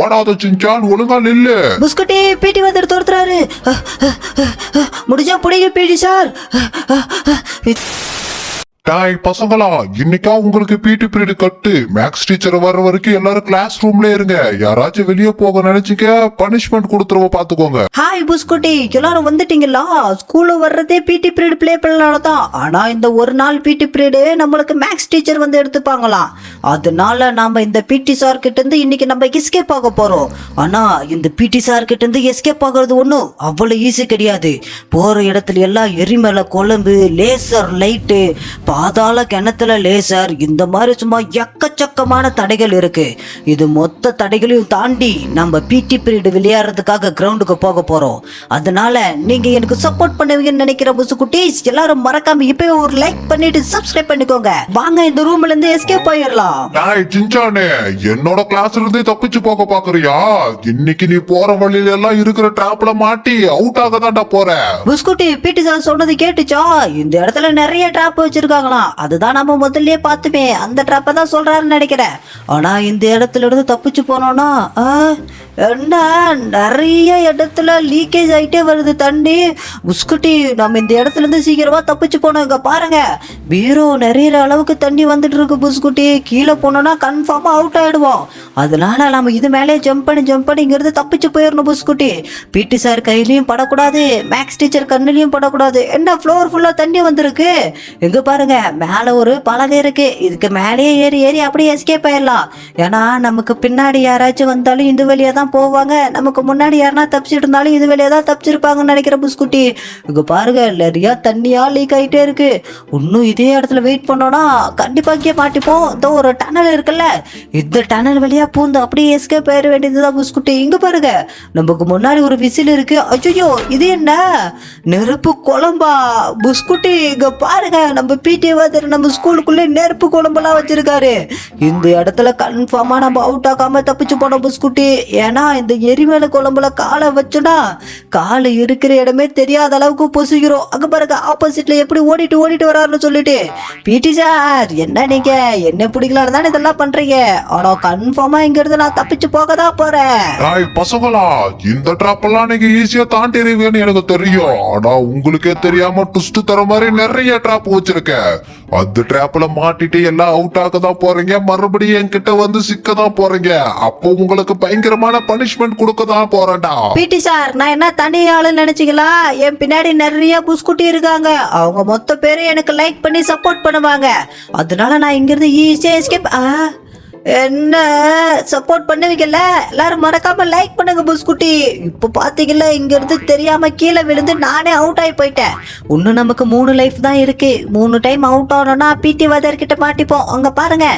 ஓடாத சின்சான், ஒழுங்கா நில்லு. புஸ்குட்டி பிடி வந்து தோர்த்துறாரு. முடிஞ்சா புடிங்க பிடி சார். டாய் பசங்களா, இன்னைக்கா உங்களுக்கு பிடி பீரியட் கட்டு. மேக்ஸ் டீச்சர் வர்ற வரைக்கும் எல்லாரும் கிளாஸ் ரூம்ல இருங்க. யாராச்சும் வெளியே போக நினைச்சீங்க பனிஷ்மெண்ட் கொடுத்துருவ பாத்துக்கோங்க. ஹாய் புஸ்குட்டி, எல்லாரும் வந்துட்டீங்களா? ஸ்கூல்ல வர்றதே பிடி பீரியட் ப்ளே பண்ணலாம். ஆனா இந்த ஒரு நாள் பிடி பீரியடு நம்மளுக்கு மேக்ஸ் டீச்சர் வந்து எடுத்துப்பாங்களாம். அதனால நாம இந்த பிடி சார் கிட்ட இருந்து இன்னைக்கு நம்ம எஸ்கேப் ஆக போறோம். ஆனா இந்த பிடி சார் கிட்ட இருந்து எஸ்கேப் ஆகுறது ஒண்ணும் அவ்வளவு ஈஸி கிடையாது. போற இடத்துல எல்லாம் எரிமலை குழம்பு, லேசர் லைட்டு, பாதாள கிணத்துல லேசர், இந்த மாதிரி சும்மா எக்கச்சக்கமான தடைகள் இருக்கு. இது மொத்த தடைகளையும் தாண்டி நம்ம பிடி பீரியட் விளையாடுறதுக்காக கிரவுண்டுக்கு போக போறோம். அதனால நீங்க எனக்கு சப்போர்ட் பண்ணுவீங்கன்னு நினைக்கிற புசுக்குட்டீஸ் எல்லாரும் மறக்காம இப்பவே ஒரு லைக் பண்ணிட்டு சப்ஸ்கிரைப் பண்ணிக்கோங்க. வாங்க இந்த ரூம்ல இருந்து எஸ்கேப் ஆயிடலாம். டாய் சின்சானே, என்னோட கிளாஸ்ல இருந்து தப்பிச்சு போக பாக்குறியா? இன்னைக்கு நீ போற வழியில எல்லாம் இருக்கிற டிராப்ல மாட்டி அவுட் ஆக தான்டா போற. புஸ்குட்டி பிடி சார் சொன்னது கேட்டுச்சா? இந்த இடத்துல நிறைய டிராப் வச்சிருக்காங்க. அதுதான் நம்ம முதல்லயே பார்த்துமே, அந்த ட்ராப்பை தான் சொல்றாருன்னு நினைக்கிறேன். ஆனா இந்த இடத்துல இருந்து தப்பிச்சு போனோம்னா என்ன நிறைய இடத்துல லீக்கேஜ் ஆகிட்டே வருது தண்ணி. புஸ்குட்டி நம்ம இந்த இடத்துல இருந்து சீக்கிரமா தப்பிச்சு போனோம். இங்க பாருங்க, பீரோ நிறைய அளவுக்கு தண்ணி வந்துட்டு இருக்கு புஸ்குட்டி. கீழே போனோம்னா கன்ஃபார்மா அவுட் ஆயிடுவோம். அதனால நம்ம இது மேலே ஜம்ப் பண்ணி இங்கிருந்து தப்பிச்சு போயிடணும் புஸ்குட்டி. பிடி சார் கையிலையும் படக்கூடாது, மேக்ஸ் டீச்சர் கண்ணிலையும் படக்கூடாது. என்ன ஃப்ளோர் ஃபுல்லா தண்ணி வந்திருக்கு. எங்க பாருங்க, மேல ஒரு பலகை இருக்கு. இதுக்கு மேலேயே ஏறி அப்படியே எஸ்கேப் ஆயிடலாம். ஏன்னா நமக்கு பின்னாடி யாராச்சும் வந்தாலும் இந்த வழியா தான் போவாங்க. நமக்கு முன்னாடி யாருன்னா தப்பிச்சுட்டு இருந்தாலும் இது வழியா தான் தப்பிச்சிருப்பாங்கன்னு நினைக்கிற புஸ்குட்டி. இங்க பாருங்க, நிறைய தண்ணியா லீக் ஆகிட்டே இருக்கு. இன்னும் இதே இடத்துல வெயிட் பண்ணோம்னா கண்டிப்பா இங்கே மாட்டிப்போம். இதோ ஒரு டனல் இருக்குல்ல, இந்த டனல் வழியா பூந்து அப்படியே எஸ்கேப் ஆயிட வேண்டியதுதான் புஸ்குட்டி. இங்க பாருங்க, நமக்கு முன்னாடி ஒரு விசில் இருக்கு. ஐயோ, இது என்ன நெருப்பு குழம்பா புஸ்குட்டி? இங்க பாருங்க, நம்ம பிடி நம்ம ஸ்கூலுக்குள்ள நெருப்பு குழம்பெல்லாம் வச்சிருக்காரு. இந்த இடத்துல கன்ஃபார்மா நம்ம அவுட் ஆகாம தப்பிச்சு போனோம் புஸ்குட்டி. ஏன்னா இந்த எரிமலை குழம்புல காலை வச்சோன்னா காலை இருக்கிற இடமே தெரியாத அளவுக்கு பொசுகிறோம். அங்க பாருங்க, ஆப்போசிட்ல எப்படி ஓடிட்டு வராருன்னு சொல்லிட்டு. பிடி சார், என்ன நீங்க என்ன பிடிக்கலான்னு தானே இதெல்லாம் பண்றீங்க. ஆனா கன்ஃபார்மா இங்க இருந்து நான் தப்பிச்சு போக தான் போறேன். பசங்களா, இந்த டிராப் எல்லாம் நீங்க ஈஸியா தாண்டிடுவீங்கன்னு எனக்கு தெரியும். ஆனா உங்களுக்கே தெரியாம ட்விஸ்ட் தர மாதிரி நிறைய டிராப் வச்சிருக்கேன். அந்த டிராப்ல மாட்டிட்டு எல்லாம் அவுட் ஆக தான் போறீங்க. மறுபடியும் என்கிட்ட வந்து சிக்க தான் போறீங்க. அப்போ உங்களுக்கு பயங்கரமான பனிஷ்மெண்ட் கொடுக்க தான் போறேன்டா. பிடி சார், நான் என்ன தனி ஆளுன்னு நினைச்சீங்களா? என் பின்னாடி நிறைய புஸ்குட்டி இருக்காங்க. அவங்க மொத்த பேரும் எனக்கு லைக் பண்ணி சப்போர்ட் பண்ணுவாங்க. அதனால நான் இங்கிருந்து ஈஸியா எஸ்கேப். என்ன சப்போர்ட் பண்ணுவீங்கல்ல? எல்லாரும் மறக்காம லைக் பண்ணுங்க புஸ்குட்டி. இப்போ பாத்தீங்கல்ல, இங்க இருந்து தெரியாம கீழே விழுந்து நானே அவுட் ஆகி போயிட்டேன். இன்னும் நமக்கு 3 லைஃப் தான் இருக்கு. 3 டைம் அவுட் ஆனோம்னா பிடி வாத்தியார் கிட்ட மாட்டிப்போம். அங்க பாருங்க,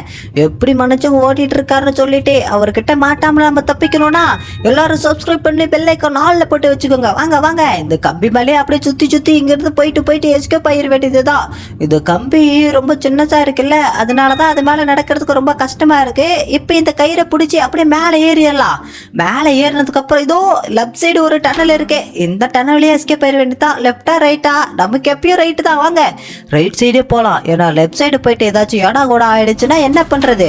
எப்படி மனுஷங்க ஓடிட்டு இருக்காருன்னு சொல்லிட்டு அவர்கிட்ட மாட்டாம நம்ம தப்பிக்கணும்னா எல்லாரும் சப்ஸ்கிரைப் பண்ணி பெல் ஐகான் ஆல்ல போட்டு வச்சுக்கோங்க. வாங்க, இந்த கம்பி மேலே அப்படியே சுத்தி இங்க இருந்து போயிட்டு எஸ்கேப் ஆயிட வேண்டியதுதான். இது கம்பி ரொம்ப சின்னதா இருக்குல்ல, அதனாலதான் அது மேல நடக்கிறதுக்கு ரொம்ப கஷ்டமா இருக்கு. இப்ப இந்த கயிறை பிடிச்சி அப்படியே மேலே ஏறிடலாம். மேலே ஏறினதுக்கு அப்புறம் இதோ லெஃப்ட் சைடு ஒரு டனல் இருக்கு. இந்த டனல்லையே எஸ்கேப் ஆயிட வேண்டியதான். லெஃப்டா ரைட்டா? நமக்கு எப்பயும் ரைட்டு தான். வாங்க ரைட் சைடே போலாம். ஏன்னா லெஃப்ட் சைடு போயிட்டு ஏதாச்சும் ஏடா கூட ஆயிடுச்சுன்னா என்ன பண்றது?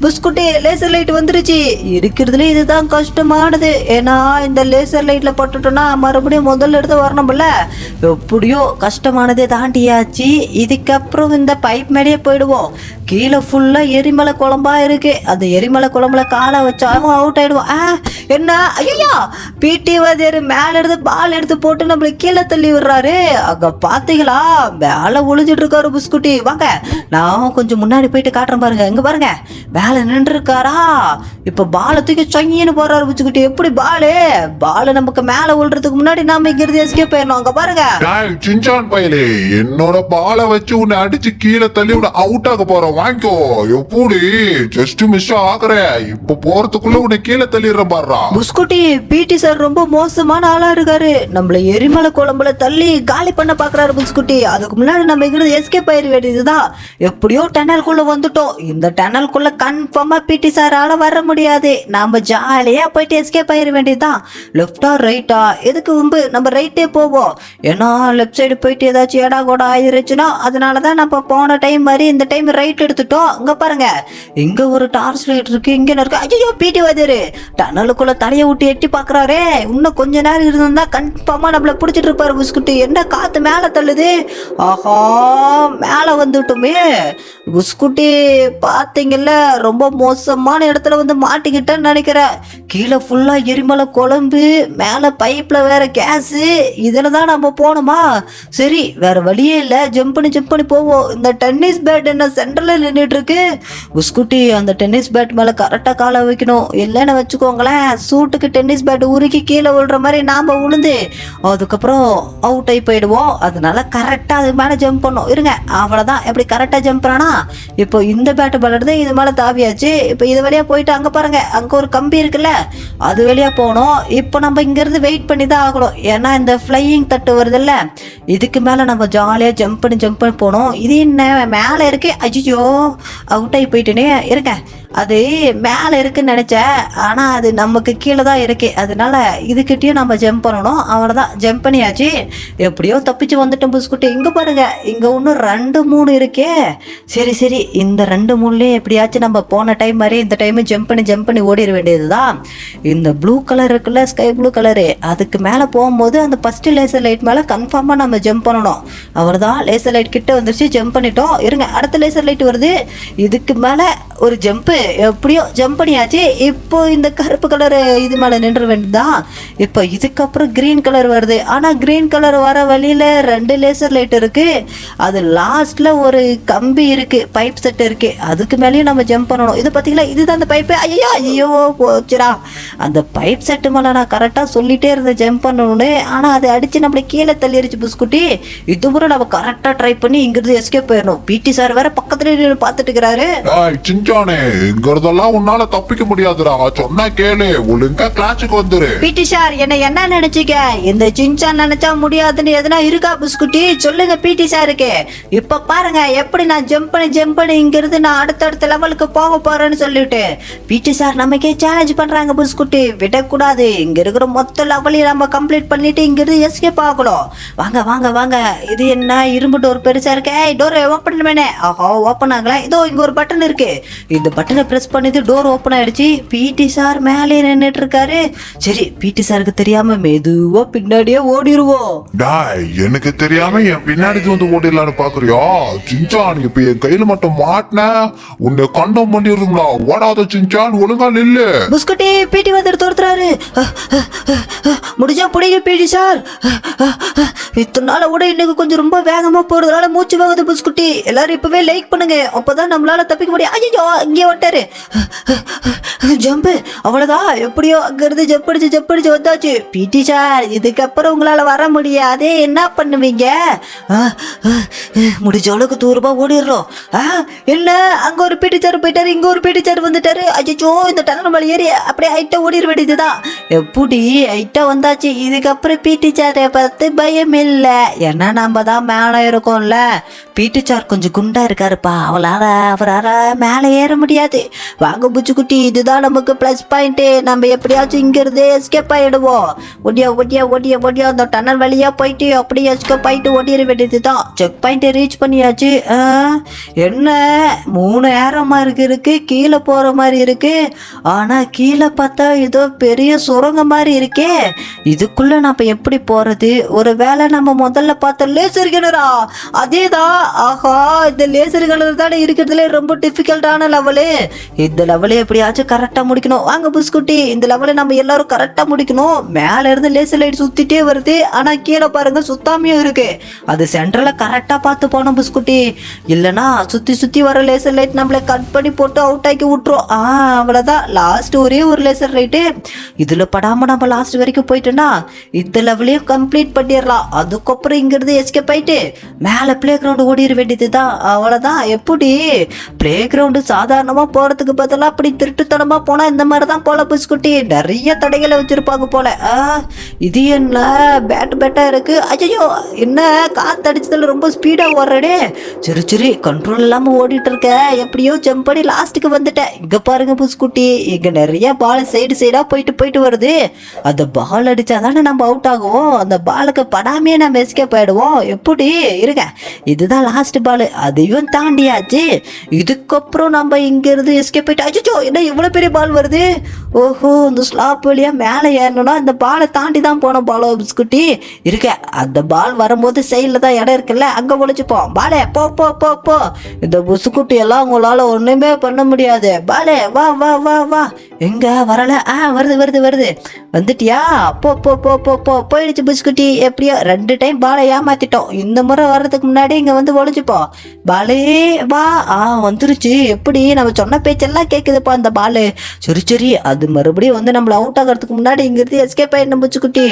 புஸ்குட்டி, லேசர் லைட் வந்துருச்சு. இருக்கிறதுல இதுதான் கஷ்டமானது. ஏன்னா இந்த லேசர் லைட்ல பட்டுட்டோம்னா மறுபடியும் முதல்ல எடுத்து வரணும்ல. எப்படியோ கஷ்டமானதே தாண்டியாச்சு. இதுக்கப்புறம் இந்த பைப் மேலேயே போயிடுவோம். கீழே ஃபுல்லா எரிமலை குழம்பா இருக்கு. அந்த எரிமலை குழம்புல காலை வச்சாலும் அவுட் ஆயிடுவோம். என்ன ஐயா, பிடி வாத்தியார் மேல எடுத்து பால் எடுத்து போட்டு நம்மளுக்கு கீழே தள்ளி விடுறாரு. அங்க பாத்தீங்களா, மேல ஒளிஞ்சிட்டு இருக்காரு புஸ்குட்டி. வாங்க நான் கொஞ்சம் முன்னாடி போயிட்டு காட்டுறேன். பாருங்க, இங்க பாருங்க, மேல நின்று இருக்காரா. இப்ப பாலை தூக்கி சொங்கின்னு போறாரு புஸ்குட்டி. எப்படி பாலு நமக்கு மேல விழுறதுக்கு முன்னாடி நாம இங்க இருந்து எஸ்கேப் ஆயிடணும். அங்க பாருங்க, சின்சான் பையலே, என்னோட பாலை வச்சு உன்னை அடிச்சு கீழே தள்ளி விட அவுட் ஆக போறோம். வாங்கிக்கோ. எப்படி ஜஸ்ட் மிஸ் ஆகுற. இப்ப போறதுக்குள்ள உன்னை கீழே தள்ளிடுற பாடுறா. புஸ்குட்டி, பிடி சார் ரொம்ப மோசமான ஆளா இருக்காரு. நம்மள எரிமலை குழம்புல தள்ளி காலி பண்ண பாக்குறாரு புஸ்குட்டி. அதுக்கு முன்னாடி நம்ம இங்கிருந்து எஸ்கேப் ஆயிட வேண்டியதுதான். எப்படியோ டனல்குள்ள வந்துட்டோம். இந்த டனல்குள்ள கன்ஃபார்மா பிடி சாரால வர முடியாது. நாம ஜாலியா போயிட்டு எஸ்கேப் ஆயிட வேண்டியதுதான். லெஃப்டா ரைட்டா? எதுக்கு வம்பு, நம்ம ரைட்டே போவோம். ஏன்னா லெஃப்ட் சைடு போயிட்டு ஏதாச்சும் ஏடா கூட ஆயிருச்சுன்னா அதனாலதான் நம்ம போன டைம் மாதிரி இந்த டைம் ரைட் எடுத்துட்டோம். அங்க பாருங்க, இங்க ஒரு டார்ச் லைட் இருக்கு, இங்க இருக்கு. ஐயோ பிடி வாத்தியாரு டனலுக்குள்ள தலையை விட்டு எட்டி பாக்குறாரே. இன்னும் கொஞ்ச நேரம் இருந்தா கன்ஃபார்மா நம்மள பிடிச்சிட்டு இருப்பாரு புஸ்குட்டி. என்ன காத்து மேல தள்ளுது, ஆஹா மேல வந்துட்டோமே. புஸ்குட்டி பாத்தீங்கல்ல, ரொம்ப மோசமான இடத்துல வந்து மாட்டிக்கிட்டேன்னு நினைக்கிறேன். கீழே ஃபுல்லா எரிமலை குழம்பு, மேல பைப்ல வேற கேஸ். இதுல தான் நம்ம போகணுமா? சரி வேற வழியே இல்ல, ஜம்ப் பண்ணி போவோம். இந்த டென்னிஸ் பேட் என்ன சென்டர்ல நின்றுட்டு இருக்கு. புஸ்குட்டி அந்த டென்னிஸ் பேட் மேல கரெக்டா காலை வைக்கணும், இல்லைன்னு வச்சுக்கோங்களேன் சூட்டுக்கு டென்னிஸ் பேட் உருக்கி கீழே விழுற மாதிரி நாம விழுந்து அதுக்கப்புறம் அவுட் ஆகி போயிடுவோம். அதனால கரெக்டா அது மேல ஜம்ப் பண்ணும். இருங்க அவ்வளவுதான். எப்படி கரெக்டா ஜம்ப் பண்ணா இப்போ இந்த பேட் பலடுது, இது மேல தாவியாச்சு. இப்போ இது வழியா போயிட்டு அங்க பாருங்க, அங்க ஒரு கம்பி இருக்குல்ல, அது வழியா போகணும். இப்போ நம்ம இங்க இருந்து வெயிட் பண்ணி தான் ஆகணும், ஏன்னா இந்த ஃப்ளையிங் தட்டு வருதுல்ல, இதுக்கு மேல நம்ம ஜாலியா ஜம்ப் பண்ணி போகணும். இது என்ன மேல இருக்கு, ஐயோ அவுட் ஆகி போயிட்டேனே. இருங்க அது மேலே இருக்குன்னு நினச்சேன், ஆனால் அது நமக்கு கீழே தான் இருக்கு. அதனால இதுக்கிட்டேயும் நம்ம ஜம்ப் பண்ணணும். அவ்வளோதான், ஜம்ப் பண்ணியாச்சு. எப்படியோ தப்பிச்சு வந்துட்டோம் புஸ்குட்டி. இங்கே பாருங்க, இங்கே இன்னும் 2-3 இருக்கே. சரி இந்த 2-3லேயே எப்படியாச்சும் நம்ம போன டைம் மாதிரி இந்த டைமு ஜம்ப் பண்ணி ஓடிட வேண்டியது தான். இந்த ப்ளூ கலர் இருக்குல்ல, ஸ்கை ப்ளூ கலரு, அதுக்கு மேலே போகும்போது அந்த ஃபஸ்ட்டு லேசர் லைட் மேலே கன்ஃபார்மாக நம்ம ஜம்ப் பண்ணணும். அவ்வளோதான், லேசர் லைட் கிட்ட வந்துருச்சு, ஜம்ப் பண்ணிட்டோம். இருங்க அடுத்த லேசர் லைட் வருது, இதுக்கு மேலே ஒரு ஜம்ப்பு. எப்படியோ ஜம்ப் பண்ணியாச்சு. இப்போ இந்த கருப்பு கலர் இது மேலே நின்று வேண்டியதுதான். இப்போ இதுக்கப்புறம் கிரீன் கலர் வருது. ஆனால் கிரீன் கலர் வர வழியில் 2 லேசர் லைட் இருக்கு. அது லாஸ்ட்ல ஒரு கம்பி இருக்கு, பைப் செட் இருக்கு, அதுக்கு மேலேயும் நம்ம ஜம்ப் பண்ணணும். இது பார்த்தீங்களா, இதுதான் அந்த பைப்பு. ஐயோ போச்சுடா. அந்த பைப் செட்டு மேலே நான் கரெக்டாக சொல்லிட்டே இருந்தேன் ஜம்ப் பண்ணணும்னு, ஆனால் அதை அடிச்சு நம்மளை கீழே தள்ளிடுச்சு புஸ்குட்டி. இதுமுறை நம்ம கரெக்டாக ட்ரை பண்ணி இங்கிருந்து எஸ்கேப் போயிடணும். பிடி சார் வேற பக்கத்துல பார்த்துட்டு இருக்கிறாரு. சிஞ்சானே, இங்கறதெல்லாம் உன்னால தப்பிக்க முடியாதுடா, சொன்னா கேளு, ஒழுங்கா கிளாஸுக்கு வந்துரு. பிடி சார் என்ன நினைச்சீங்க? இந்த சின்சான் நினைச்சா முடியாதுன்னு எதுனா இருக்கா புஸ்குட்டி? சொல்லுங்க பிடி சாருக்கு. இப்ப பாருங்க எப்படி நான் ஜம்ப் பண்ணி இங்கிருந்து நான் அடுத்தடுத்த லெவலுக்கு போக போறேன்னு சொல்லிட்டு பிடி சார் நமக்கே சேலஞ்ச் பண்றாங்க புஸ்குட்டி. விடக்கூடாது, இங்க இருக்கிற மொத்த லெவலையும் நம்ம கம்ப்ளீட் பண்ணிட்டு இங்கிருந்து எஸ்கேப் ஆகணும். வாங்க. இது என்ன இரும்பு டோர் பெருசா இருக்கு, டோர் ஓப்பன் பண்ணே. ஆஹா ஓப்பன் ஆகல. இதோ இங்க ஒரு பட்டன் இருக்கு, இந்த பட்டனை பிரஸ் பண்ணி டோர் ஓப்பன் ஆயிடுச்சு. பிடி சார் மேலே நின்றுட்டு இருக்காரு. சரி பிடி சாருக்கு தெரியாம மெதுவா பின்னாடியே ஓடிடுவோம். டாய், எனக்கு தெரியாம என் பின்னாடி வந்து ஓடிடலான்னு பாக்குறியா? சிஞ்சான், இப்ப என் கையில மட்டும் மாட்டின உன்னை கண்டம் பண்ணிடுங்களா? ஓடாத சிஞ்சான், ஒழுங்கா நில்லு. புஸ்குட்டி பிடி வந்து தோர்த்துறாரு. முடிஞ்சா பிடிங்க பிடி சார். இத்தனை நாள விட இன்னைக்கு கொஞ்சம் ரொம்ப வேகமா போறதுனால மூச்சு வாங்குது புஸ்குட்டி. எல்லாரும் இப்பவே லைக் பண்ணுங்க, அப்பதான் நம்மளால தப்பிக்க முடியும். ஐயோ இங்கே ஓட்டாரு ஜம்பு. அவ்வளவுதான், எப்படியோ அங்கிருந்து ஜம்ப் அடிச்சு வந்தாச்சு. பிடி சார் இதுக்கப்புறம் உங்களால வர முடியாது, என்ன பண்ணுவீங்க? முடிஞ்ச அளவுக்கு தூரமா ஓடிடுறோம். என்ன அங்க ஒரு பிடி சார் போயிட்டாரு, இங்க ஒரு பிடி சார் வந்துட்டாரு. அச்சோ இந்த டனல் மேல ஏறி அப்படியே ஹைட்டா ஓடிட வேண்டியதுதான். எப்படி ஹைட்டா வந்தாச்சு. இதுக்கப்புறம் பிடி சாரை பார்த்து பயம் இல்லை, ஏன்னா நம்ம தான் மேல இருக்கோம்ல. பிடி சார் கொஞ்சம் குண்டா இருக்காருப்பா, அவரால மேலே ஏற முடியாது. வாங்க புச்சுக்குட்டி, இதுதான் நமக்கு பிளஸ் பாயிண்ட். நம்ம எப்படியாச்சும் இங்க இருந்து எஸ்கேப் ஆயிடுவோம். ஒடியா அந்த டனல் வழியா போயிட்டு அப்படியே எஸ்கேப் ஆயிட்டு ஓடிட வேண்டியதுதான். செக் பாயிண்ட் ரீச் பண்ணியாச்சு. என்ன 3 ஏறமா இருக்கு, கீழே போற மாதிரி இருக்கு. ஆனா கீழே பார்த்தா ஏதோ பெரிய சுரங்க மாதிரி இருக்கே. இதுக்குள்ள நம்ம எப்படி போறது? ஒருவேளை நம்ம முதல்ல பார்த்த லேசர் கிணறா? அதேதான். ஆஹா, இந்த லேசர் கிணறு தானே இருக்கிறதுல ரொம்ப டிஃபிகல்ட்டான லெவலு. இந்த லெவலை எப்படியாச்சும் கரெக்டாக முடிக்கணும். வாங்க புஸ்குட்டி, இந்த லெவலை நம்ம எல்லாரும் கரெக்டாக முடிக்கணும். மேலே இருந்து லேசர் லைட் சுற்றிட்டே வருது, ஆனால் கீழே பாருங்க சுத்தாமையும் இருக்கு. அது சென்டரில் கரெக்டாக பார்த்து போனோம் புஸ்குட்டி, இல்லைன்னா சுற்றி வர லேசர் லைட் நம்மளை கட் பண்ணி போட்டு அவுட் ஆக்கி விட்டுரும். அவ்வளோதான், லாஸ்ட் ஒரே ஒரு லேசர் லைட்டு. இதில் படாமல் நம்ம லாஸ்ட் வரைக்கும் போயிட்டோன்னா இந்த லெவலையும் கம்ப்ளீட் பண்ணிடலாம். அதுக்கப்புறம் இங்கிருந்து எஸ்கேப் ஆயிட்டு மேலே பிளே கிரவுண்டு ஓடிட வேண்டியது தான். அவ்வளோதான். எப்படி பிளே கிரவுண்டு சாதாரணமாக போகிறதுக்கு பதிலாக அப்படி திருட்டுத்தனமாக போனால் இந்த மாதிரி தான் போல புஸ்குட்டி. நிறைய தடைகளை வச்சுருப்பாங்க போல. இது என்ன பேட்டா இருக்கு. ஐயோ என்ன காற்று அடிச்சதில் ரொம்ப ஸ்பீடாக ஓடுறடே. சரி கண்ட்ரோல் இல்லாமல் ஓடிட்டு இருக்க. எப்படியோ ஜம்ப் பண்ணி லாஸ்ட்டுக்கு வந்துட்டேன். இங்கே பாருங்க புஸ்குட்டி, இங்கே நிறைய பால் சைடா போயிட்டு வருது. அந்த பால் அடிச்சா தானே நம்ம அவுட் ஆகுவோம். அந்த பாலுக்கு படாமே நம்ம எஸ்கேப் ஆயிடுவோம். எப்படி இருக்க, இதுதான் லாஸ்ட் பால், அதையும் தாண்டியாச்சு. இதுக்கப்புறம் நம்ம இங்க இருந்து எஸ்கேப் ஆயிட்டு, அச்சோ என்ன இவ்வளவு பெரிய பால் வருது. ஓஹோ, இந்த ஸ்லாப் வழியா மேலே ஏறணும்னா இந்த பாலை தாண்டி தான் போனோம். பாலோ பிஸ்குட்டி இருக்க, அந்த பால் வரும்போது சைடில் தான் இடம் இருக்குல்ல, அங்கே ஒழிச்சுப்போம். பாலே போ போ போ போ. இந்த புஸ்குட்டி எல்லாம் உங்களால் ஒன்றுமே பண்ண முடியாது. பாலே வா வா வா வா. எங்க வரல? வருது வருது வருது. வந்துட்டியா? போ போ போ போ போ. போயிடுச்சு பிஸ்குட்டி. எப்படியோ 2 டைம் பாலை ஏமாத்திட்டோம். இந்த முறை வர்றதுக்கு முன்னாடி இங்கே வந்து ஒழிச்சுப்போம். பாலே வா. வந்துருச்சு. எப்படி நம்ம சொன்ன பேச்செல்லாம் கேட்குதுப்பா அந்த பாலு. சரி சரி, அது மறுபடியும் வந்து நம்மள அவுட் ஆகிறதுக்கு முன்னாடி இங்கிருந்து எஸ்கேப் ஆயிடணும் பிஸ்குட்டி.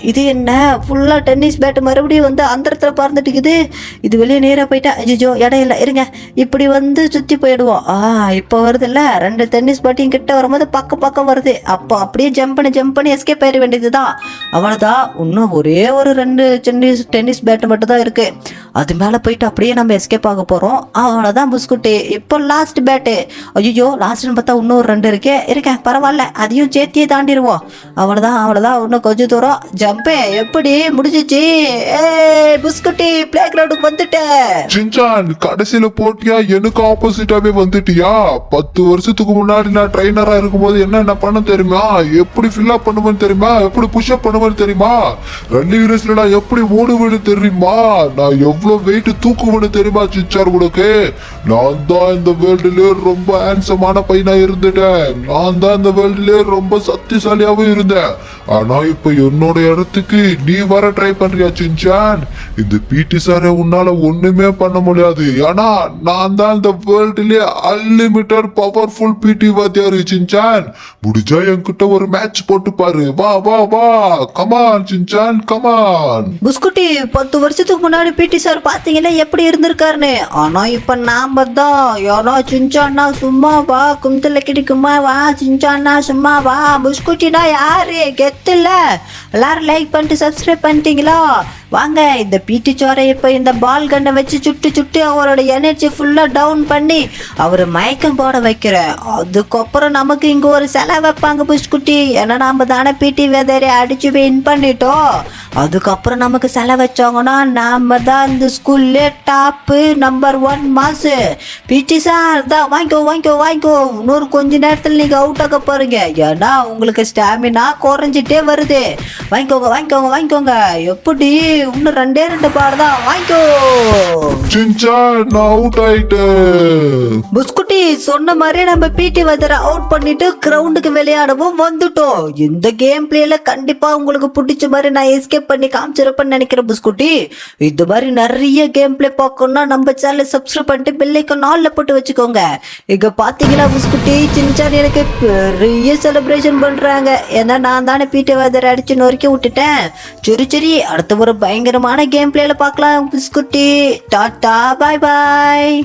இது என்ன ஃபுல்லாக டென்னிஸ் பேட் மறுபடியும் வந்து அந்த இடத்துல பறந்துட்டுக்குது. இது வெளியே நேராக போயிட்டா அஜிஜோ இடம் இல்லை. இருங்க, இப்படி வந்து சுற்றி போயிடுவோம். இப்போ வருது இல்லை, 2 டென்னிஸ் பேட்டையும் கிட்ட வரும்போது பக்கம் வருது. அப்போ அப்படியே ஜம்ப் பண்ணி எஸ்கேப் ஆயிட வேண்டியது தான். அவ்வளோதான். இன்னும் ஒரே ஒரு 2 டென்னிஸ் பேட்டு மட்டும் தான் இருக்கு. அது மேலே போயிட்டு அப்படியே நம்ம எஸ்கேப் ஆக போகிறோம். அவ்வளோதான் பிஸ்குட்டி. இப்போ லாஸ்ட் பேட்டு. ஐயோ, லாஸ்ட்னு பார்த்தா இன்னும் 2 இருக்கேன். பரவாயில்ல, அதையும் சேர்த்தியே தாண்டிடுவோம். அவ்வளோதான். இன்னும் கொஞ்சம் தூரம் ஜம்பே. எப்படி முடிஞ்சிச்சு? பிஸ்குட்டி பிளே கிரவுண்டுக்கு வந்துட்டேன். சின்சான், கடைசியில போட்டியா எனக்கு ஆப்போசிட்டாவே வந்துட்டியா? 10 வருஷத்துக்கு முன்னாடி நான் ட்ரைனரா இருக்கும்போது என்ன பண்ண தெரியுமா? எப்படி ஃபில் அப் பண்ணுவேன்னு தெரியுமா? எப்படி புஷ் அப் பண்ணுவேன்னு தெரியுமா? ரன்னிங் ரேஸ்ல நான் எப்படி ஓடுவேன்னு தெரியுமா? நான் எவ்வளவு வெயிட் தூக்குவேன்னு தெரியுமா சின்சான் உனக்கு? நான் தான் இந்த வேர்ல்டுலயே ரொம்ப ஹேண்ட்ஸமான பையனா இருந்துட்டேன். நான் தான் இந்த வேர்ல்டுலயே ரொம்ப சக்திசாலியாவும் இருந்தேன். ஆனா இப்ப என்னோட இடத்துக்கு நீ வர ட்ரை பண்றியா சின்சான்? இந்த பிடி சாரை உன்னால ஒண்ணுமே பண்ண முடியாது. ஏன்னா நான் தான் இந்த வேர்ல்டுலயே அன்லிமிட்டட் பவர்ஃபுல் பிடி வாத்தியாரு சின்சான். முடிஞ்சா என்கிட்ட ஒரு மேட்ச் போட்டு பாரு. வா வா வா, கமான் சின்சான் கமான். புஸ்குட்டி 10 வருஷத்துக்கு முன்னாடி பிடி சார் பாத்தீங்கன்னா எப்படி இருந்திருக்காருன்னு. ஆனா இப்ப நாம தான் யாரோ சின்சானா சும்மா வா, கும்தல கிடைக்குமா வா, சின்சானா சும்மா வா. புஸ்குட்டினா யாரு கெத்துல? எல்லாரும் லைக் பண்ணிட்டு சப்ஸ்கிரைப் பண்ணிட்டீங்களா? வாங்க, இந்த பிடி சோரை இப்போ இந்த பால் கண்ணை வச்சு சுட்டு அவரோட எனர்ஜி ஃபுல்லாக டவுன் பண்ணி அவர் மயக்கம் போட வைக்கிறேன். அதுக்கப்புறம் நமக்கு இங்கே ஒரு சிலை வைப்பாங்க புஷ்குட்டி. ஏன்னா நம்ம தானே பிடி வெதரை அடித்து வின் பண்ணிட்டோம். அதுக்கப்புறம் நமக்கு சிலை வச்சாங்கன்னா நாம தான் இந்த ஸ்கூல்லே டாப்பு நம்பர் 1 மாசு. பிடி சார் தான் வாங்கிக்கோ. இன்னொரு கொஞ்ச நேரத்தில் நீங்கள் அவுட் ஆக போறீங்க. ஏன்னா உங்களுக்கு ஸ்டாமினா குறைஞ்சிட்டே வருது. வாங்கிக்கோங்க. எப்படி இன்னும் 2 பால் தான். வாங்கிக்கோ. சின்சான், நான் அவுட் ஆயிட்டேன். புஸ்குட்டி சொன்ன மாதிரி நம்ம பிடி வெதரை அவுட் பண்ணிட்டு கிரவுண்டுக்கு விளையாடவும் வந்துட்டோம். இந்த கேம் பிளேல கண்டிப்பா உங்களுக்கு பிடிச்ச மாதிரி நான் எஸ்கேப் பண்ணி காமிச்சிருப்பேன்னு நினைக்கிறேன் புஸ்குட்டி. இது மாதிரி நிறைய கேம் பிளே பார்க்கணும்னா நம்ம சேனலை சப்ஸ்கிரைப் பண்ணிட்டு பெல் ஐகான் ஆல்ல போட்டு வச்சுக்கோங்க. இங்க பாத்தீங்களா புஸ்குட்டி, சின்சான் எனக்கு பெரிய செலிப்ரேஷன் பண்றாங்க. ஏன்னா நான் தானே பிடி வெதரை அடிச்சு நொறுக்கி விட்டுட்டேன். சரி, அடுத்த ஒரு பயங்கரமான கேம் பிளேல பார்க்கலாம் புஸ்குட்டி. Tata, bye bye.